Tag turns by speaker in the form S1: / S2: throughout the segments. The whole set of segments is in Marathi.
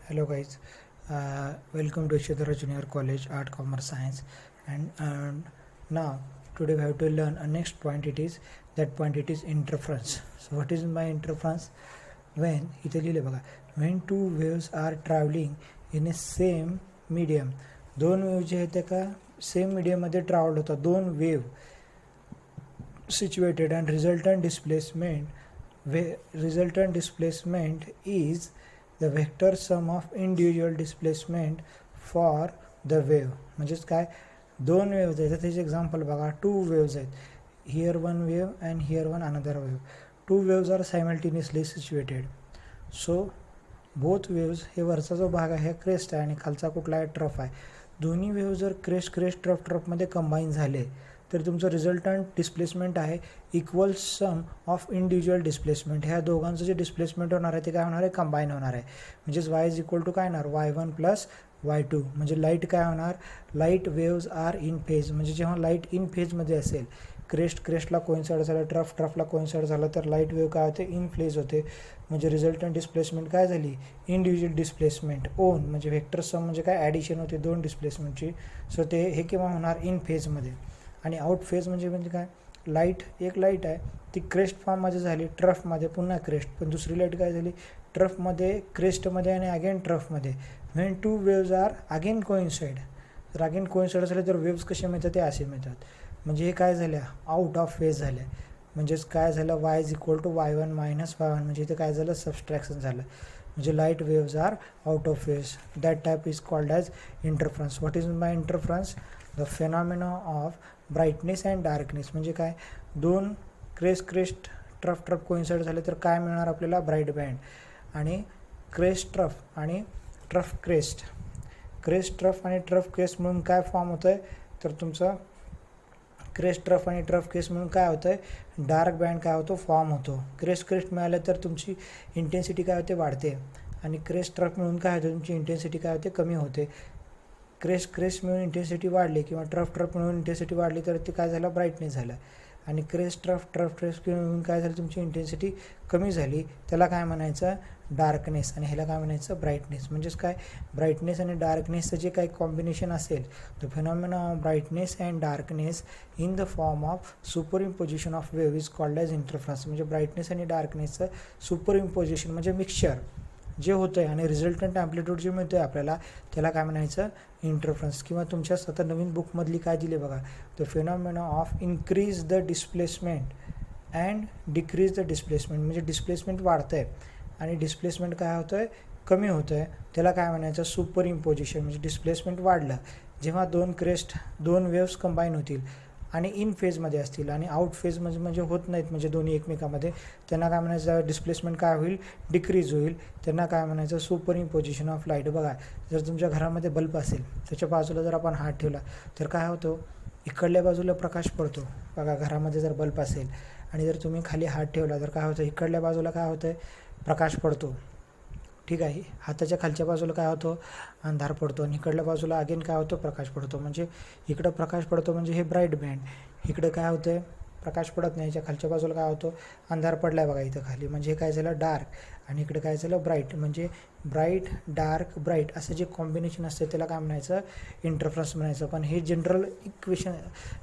S1: Hello guys, welcome to Ishidara Junior College Art Commerce Science and now today we have to learn a next point. It is interference. So what is my interference? When इथे लिहिले बघा, when two waves are traveling in a same medium, दोन वेव्ह जे आहेत त्या का सेम मीडियम मध्ये ट्रॅव्हल होतात. दोन wave situated and resultant displacement is the vector sum of individual displacement for the wave. म्हणजेच काय, दोन वेव्स आहेत त्याचे एक्झाम्पल बघा. टू वेव्स आहेत, here one wave and here one another wave. Two waves are simultaneously situated. So both waves, हे वरचा जो भाग आहे क्रेस्ट आहे आणि खालचा कुठला आहे ट्रफ आहे. दोन्ही वेव्ह जर क्रेस्ट ट्रफमध्ये कंबाईन झाले तर तुमचं रिझल्टंट डिस्प्लेसमेंट आहे equal some of individual displacement. ह्या दोघांचं जे डिस्प्लेसमेंट होणार आहे ते काय होणार आहे, कंबाईन होणार आहे. म्हणजेच वाय इज इक्वल टू काय होणार, y1 प्लस y2. म्हणजे लाईट काय होणार, light waves are in phase. म्हणजे जेव्हा लाईट इन फेजमध्ये असेल, क्रेस्टला कोइन्साइड झालं, ट्रफला कोइन्साइड झालं तर लाईट वेव्ह काय होते, इन फेज होते. म्हणजे रिझल्टंट डिस्प्लेसमेंट काय झाली, इंडिव्हिज्युअल डिस्प्लेसमेंट. ओन म्हणजे व्हेक्टर सम म्हणजे काय, ॲडिशन होते दोन डिस्प्लेसमेंटची. सो ते हे केव्हा होणार, इन फेजमध्ये. आणि आउट फेज म्हणजे काय, एक लाईट आहे ती क्रेस्ट फॉर्ममध्ये झाली, ट्रफमध्ये पुन्हा क्रेस्ट. पण दुसरी लाईट काय झाली, ट्रफमध्ये, क्रेस्टमध्ये आणि अगेन ट्रफमध्ये. When two waves are again coincide. जर अगेन कोइन्साइड झाले तर वेव्ज कसे मिळतात, ते असे मिळतात. म्हणजे हे काय झाल्या, आउट ऑफ फेज झाल्या. म्हणजेच काय झालं, y is equal to y1 minus y1. म्हणजे इथे काय झालं, सबस्ट्रॅक्शन झालं. म्हणजे light waves are out of phase. That type is called as interference. What is my interference, the phenomena of brightness and darkness. म्हणजे काय, दोन क्रेस्ट ट्रफ कोइन्साइड झाले तर काय मिळणार आपल्याला, ब्राईट बँड. आणि ट्रफ आणि ट्रफ क्रेस्ट आणि ट्रफ क्रेस्ट म्हणून काय फॉर्म होतं आहे, तर तुमचं ट्रफ आणि ट्रफ क्रेस्ट म्हणून काय होतं आहे, डार्क बँड काय होतो, फॉर्म होतो. क्रेस्ट मिळालं तर तुमची इंटेन्सिटी काय होते, वाढते. आणि ट्रफ मिळून काय होतं, तुमची इंटेन्सिटी काय होते, कमी होते. क्रेस्ट मिळून इंटेन्सिटी वाढली किंवा ट्रफ मिळून इंटेन्सिटी वाढली तर ते काय झालं, ब्राईटनेस झालं. आणि ट्रफ मिळून काय झालं, तुमची इंटेन्सिटी कमी झाली, त्याला काय म्हणायचं, डार्कनेस. आणि ह्याला काय म्हणायचं, ब्राईटनेस. म्हणजेच काय, ब्राईटनेस आणि डार्कनेसचं जे काही कॉम्बिनेशन असेल, the phenomena of brightness and darkness in the form of super imposition of wave is called as interference. म्हणजे ब्राईटनेस आणि डार्कनेसचं सुपर इम्पोजिशन म्हणजे मिक्सचर जे होतं आहे आणि रिझल्टंट ॲम्प्लिट्यूड जे मिळतं आहे आपल्याला, त्याला काय म्हणायचं, इंटरफरन्स. किंवा तुमच्या आता नवीन बुकमधली काय दिले बघा, the phenomena of increase the displacement and decrease the displacement. म्हणजे डिस्प्लेसमेंट वाढतं आहे आणि डिस्प्लेसमेंट काय होतं आहे, कमी होतं आहे, त्याला काय म्हणायचं, सुपर इम्पोजिशन. म्हणजे डिस्प्लेसमेंट वाढलं जेव्हा दोन वेव्स कंबाईन होतील आणि इन फेजमध्ये असतील आणि आउट फेज म्हणजे होत नाहीत, म्हणजे दोन्ही एकमेकामध्ये, त्यांना काय म्हणायचं, डिस्प्लेसमेंट काय होईल, डिक्रीज होईल. त्यांना काय म्हणायचं, सुपर इम्पोजिशन ऑफ लाईट. बघा, जर तुमच्या घरामध्ये बल्ब असेल, त्याच्या बाजूला जर आपण हात ठेवला तर काय होतं, इकडल्या बाजूला प्रकाश पडतो. बघा, घरामध्ये जर बल्ब असेल आणि जर तुम्ही खाली हात ठेवला तर काय होतं, इकडल्या बाजूला काय होतं, प्रकाश पडतो. ठीक आहे, हाताच्या खालच्या बाजूला काय होतं, अंधार पडतो. आणि इकडल्या बाजूला अगेन काय होतं, प्रकाश पडतो. म्हणजे इकडं प्रकाश पडतो म्हणजे हे ब्राईट बँड. इकडे काय होतं आहे, प्रकाश पडत नाही, याच्या खालच्या बाजूला काय होतं, अंधार पडला आहे बघा इथं खाली. म्हणजे हे काय झालं, डार्क. आणि इकडे काय झालं, ब्राईट. म्हणजे ब्राईट डार्क ब्राईट असं जे कॉम्बिनेशन असतं त्याला काय म्हणायचं, इंटरफरन्स म्हणायचं. पण हे जनरल इक्वेशन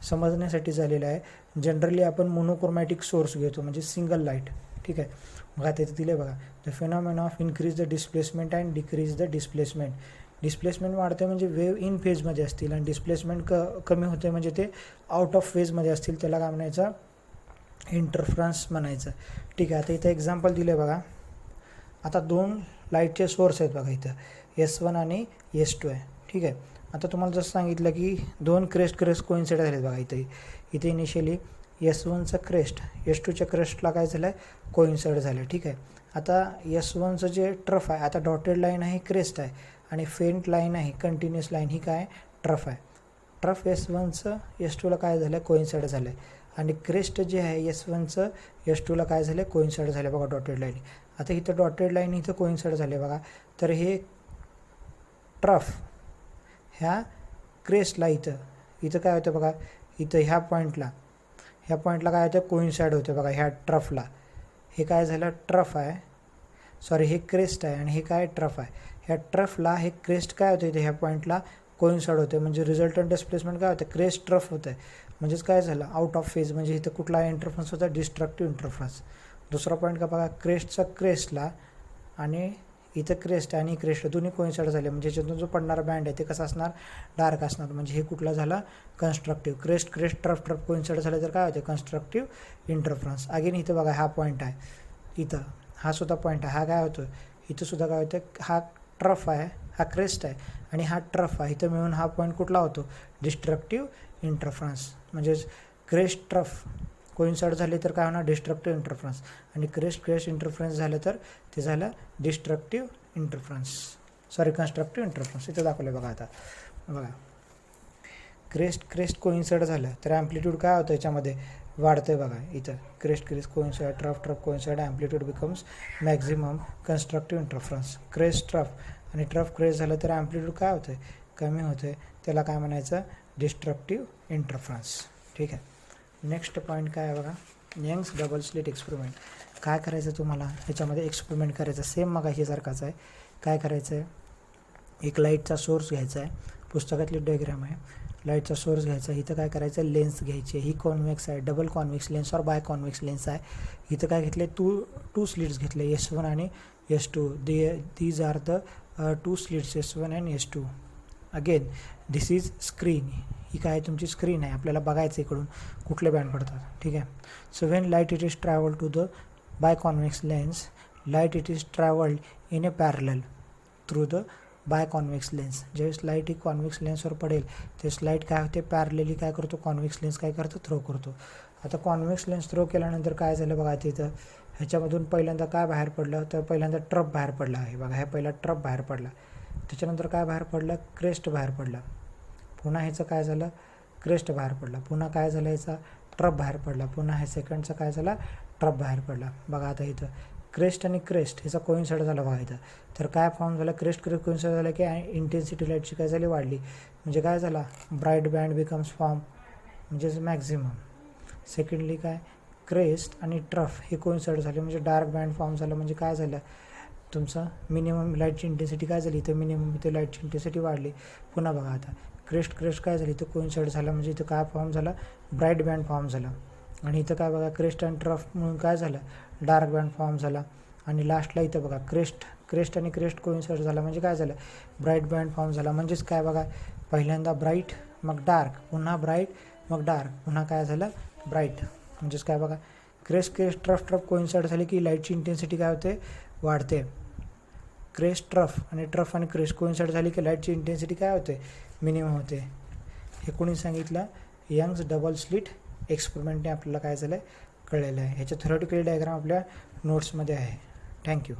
S1: समजण्यासाठी झालेलं आहे. जनरली आपण मोनोक्रोमॅटिक सोर्स घेतो, म्हणजे सिंगल लाईट. ठीक आहे, बघा तिथे दिले बघा, the phenomena of increase the displacement and decrease the displacement. Displacement वाढते म्हणजे वेव्ह इन फेजमध्ये असतील आणि डिस्प्लेसमेंट कमी होते म्हणजे ते आउट ऑफ फेजमध्ये असतील, त्याला काय म्हणायचं, इंटरफरन्स म्हणायचं. ठीक आहे, आता इथं एक्झाम्पल दिले बघा. आता दोन लाईटचे सोर्स आहेत बघा इथं, S1 आणि S2 आहे. ठीक आहे, आता तुम्हाला जसं सांगितलं की दोन क्रेस्ट कोइन्साइड झालेत बघा इथे इनिशियली S1चं क्रेस्ट S2च्या क्रेस्टला काय झालं आहे, कोइन्साइड झालं. ठीक आहे, आता S1चं जे ट्रफ आहे, आता डॉटेड लाईन आहे क्रेस्ट आहे आणि फेंट लाईन आहे कंटिन्युअस लाईन, ही काय ट्रफ आहे. ट्रफ S1चं S2ला काय झालं, कोइन्साइड झालं आहे. आणि क्रेस्ट जे आहे S1चं S2ला काय झालं, कोइन्साइड झालं बघा डॉटेड लाईन. आता इथं डॉटेड लाईन इथं कोइन्साइड झाले बघा. तर हे ट्रफ ह्या क्रेस्टला इथं काय होतं बघा, इथं ह्या पॉईंटला काय होतं, कोइन्साइड होतं बघा ह्या ट्रफला. हे काय झालं, ट्रफ आहे, सॉरी हे क्रेस्ट आहे आणि हे काय ट्रफ आहे. ह्या ट्रफला हे क्रेस्ट काय होते, इथे ह्या पॉईंटला कोइन्साइड होते, म्हणजे रिझल्टंट डिस्प्लेसमेंट काय होतं, क्रेस्ट ट्रफ होतं आहे. म्हणजेच काय झालं, आउट ऑफ फेज, म्हणजे इथं कुठला इंटरफरन्स होता, डिस्ट्रक्टिव्ह इंटरफरन्स. दुसरा पॉईंट का बघा, क्रेस्टचा क्रेस्टला आणि इथं क्रेस्ट आणि क्रेस्ट दोन्ही कोइन्साइड झाले, म्हणजे याच्यातून जो पडणारा बँड आहे ते कसं असणार, डार्क असणार. म्हणजे हे कुठला झाला, constructive. Crest crest trough trough coincide झाले तर काय होते, कन्स्ट्रक्टिव्ह इंटरफरन्स. अगेन इथं बघा हा पॉईंट आहे, इथं हा सुद्धा पॉईंट आहे, हा काय होतो, इथं सुद्धा काय होतं, हा ट्रफ आहे, हा क्रेस्ट आहे आणि हा ट्रफ आहे, इथं मिळून हा पॉईंट कुठला होतो, डिस्ट्रक्टिव्ह इंटरफरन्स. म्हणजेच क्रेस्ट ट्रफ कोइन्साइड झाले तर काय होणार, डिस्ट्रक्टिव्ह इंटरफरन्स. आणि क्रेस्ट क्रेस्ट इंटरफरन्स झालं तर ते झालं destructive interference, sorry constructive interference. इथं दाखवलं बघा. आता बघा, क्रेस्ट क्रेस्ट कोइन्साइड झालं तर ॲम्प्लिट्यूड काय होतं, याच्यामध्ये वाढतं बघा. इथं crest crest coincide, trough trough coincide, amplitude becomes maximum constructive interference. Crest trough आणि ट्रफ क्रेस्ट झालं तर ॲम्प्लिट्यूड काय होतं, कमी होतं, त्याला काय म्हणायचं, डिस्ट्रक्टिव्ह इंटरफरन्स. ठीक आहे. नेक्स्ट पॉईंट काय आहे बघा, यंग्स डबल स्लिट एक्सपेरिमेंट. काय करायचं तुम्हाला, ह्याच्यामध्ये एक्सपेरिमेंट करायचं, सेम मगाशीसारखाच आहे. काय करायचं आहे, एक लाईटचा सोर्स घ्यायचा आहे, पुस्तकातली डायग्राम आहे. लाईटचा सोर्स घ्यायचा, इथं काय करायचं, लेन्स घ्यायची. ही कॉन्व्हेक्स आहे, डबल कॉन्व्हेक्स लेन्स और बाय कॉन्व्हेक्स लेन्स आहे. इथं काय घेतले, टू स्लिट्स घेतले, S1 आणि S2. These are the two slits, S1 and S2. Again this is screen. ही काय तुमची स्क्रीन आहे, आपल्याला बघायचं इकडून कुठले बँड पडतात. ठीक आहे. So when light it is travel to the biconvex lens, light it is travelled in a parallel through the biconvex lens. ज्यावेळेस लाईट ही कॉन्व्हेक्स लेन्सवर पडेल त्यावेळेस लाईट काय होते, पॅरलली काय करतो, कॉन्व्हेक्स लेन्स काय करतो, थ्रो करतो. आता कॉन्व्हेक्स लेन्स थ्रो केल्यानंतर काय झालं बघा, तिथं ह्याच्यामधून पहिल्यांदा काय बाहेर पडलं, तर पहिल्यांदा ट्रफ बाहेर पडला आहे बघा. ह्या पहिला ट्रफ बाहेर पडला, त्याच्यानंतर काय बाहेर पडलं, क्रेस्ट बाहेर पडला. पुन्हा ह्याचं काय झालं, क्रेस्ट बाहेर पडला. पुन्हा काय झालं, ह्याचा ट्रफ बाहेर पडला. पुन्हा ह्या सेकंडचा काय झाला, ट्रफ बाहेर पडला. बघा आता इथं क्रेस्ट आणि क्रेस्ट ह्याचा कोइन्साइड झाला बघा इथं. तर काय फॉर्म झाला, क्रेस्ट क्रेस्ट कोइन्साइड झाला की इंटेन्सिटी लाईटची काय झाली, वाढली. म्हणजे काय झाला, ब्राईट बँड बिकम्स फॉर्म, म्हणजेच मॅक्झिमम. सेकंडली काय, क्रेस्ट आणि ट्रफ हे कोइन्साइड झाले म्हणजे डार्क बँड फॉर्म झालं. म्हणजे काय झालं, तुमचं मिनिमम लाईटची इंटेन्सिटी काय झाली, इथं मिनिमम इथं लाईटची इंटेन्सिटी वाढली. पुन्हा बघा आता क्रेस्ट क्रेस्ट काय झाली, इथं कोइन्साइड झाला म्हणजे इथं काय फॉर्म झाला, ब्राईट बँड फॉर्म झाला. आणि इथं काय बघा, क्रेस्ट आणि ट्रफ म्हणून काय झालं, डार्क बँड फॉर्म झाला. आणि लास्टला इथं बघा क्रेस्ट आणि क्रेस्ट कोइन्साइड झाला म्हणजे काय झालं, ब्राईट बँड फॉर्म झाला. म्हणजेच काय बघा, पहिल्यांदा ब्राईट मग डार्क, पुन्हा ब्राईट मग डार्क, पुन्हा काय झालं, ब्राईट. म्हणजेच काय बघा, crest crest trough trough coincide झाले की लाईटची इंटेन्सिटी काय होते, वाढते. क्रेस्ट ट्रफ आणि क्रेस्ट कोइन्साइड झाली की लाईटची इंटेन्सिटी काय होते, मिनिमम होते. हे कोणी सांगितलं, यंग्स डबल स्लिट एक्सपेरिमेंटने आपल्याला काय झालं, कळलेलं आहे. ह्याच्या थेरॉटिकल डायग्राम आपल्या नोट्समध्ये आहे. थँक्यू.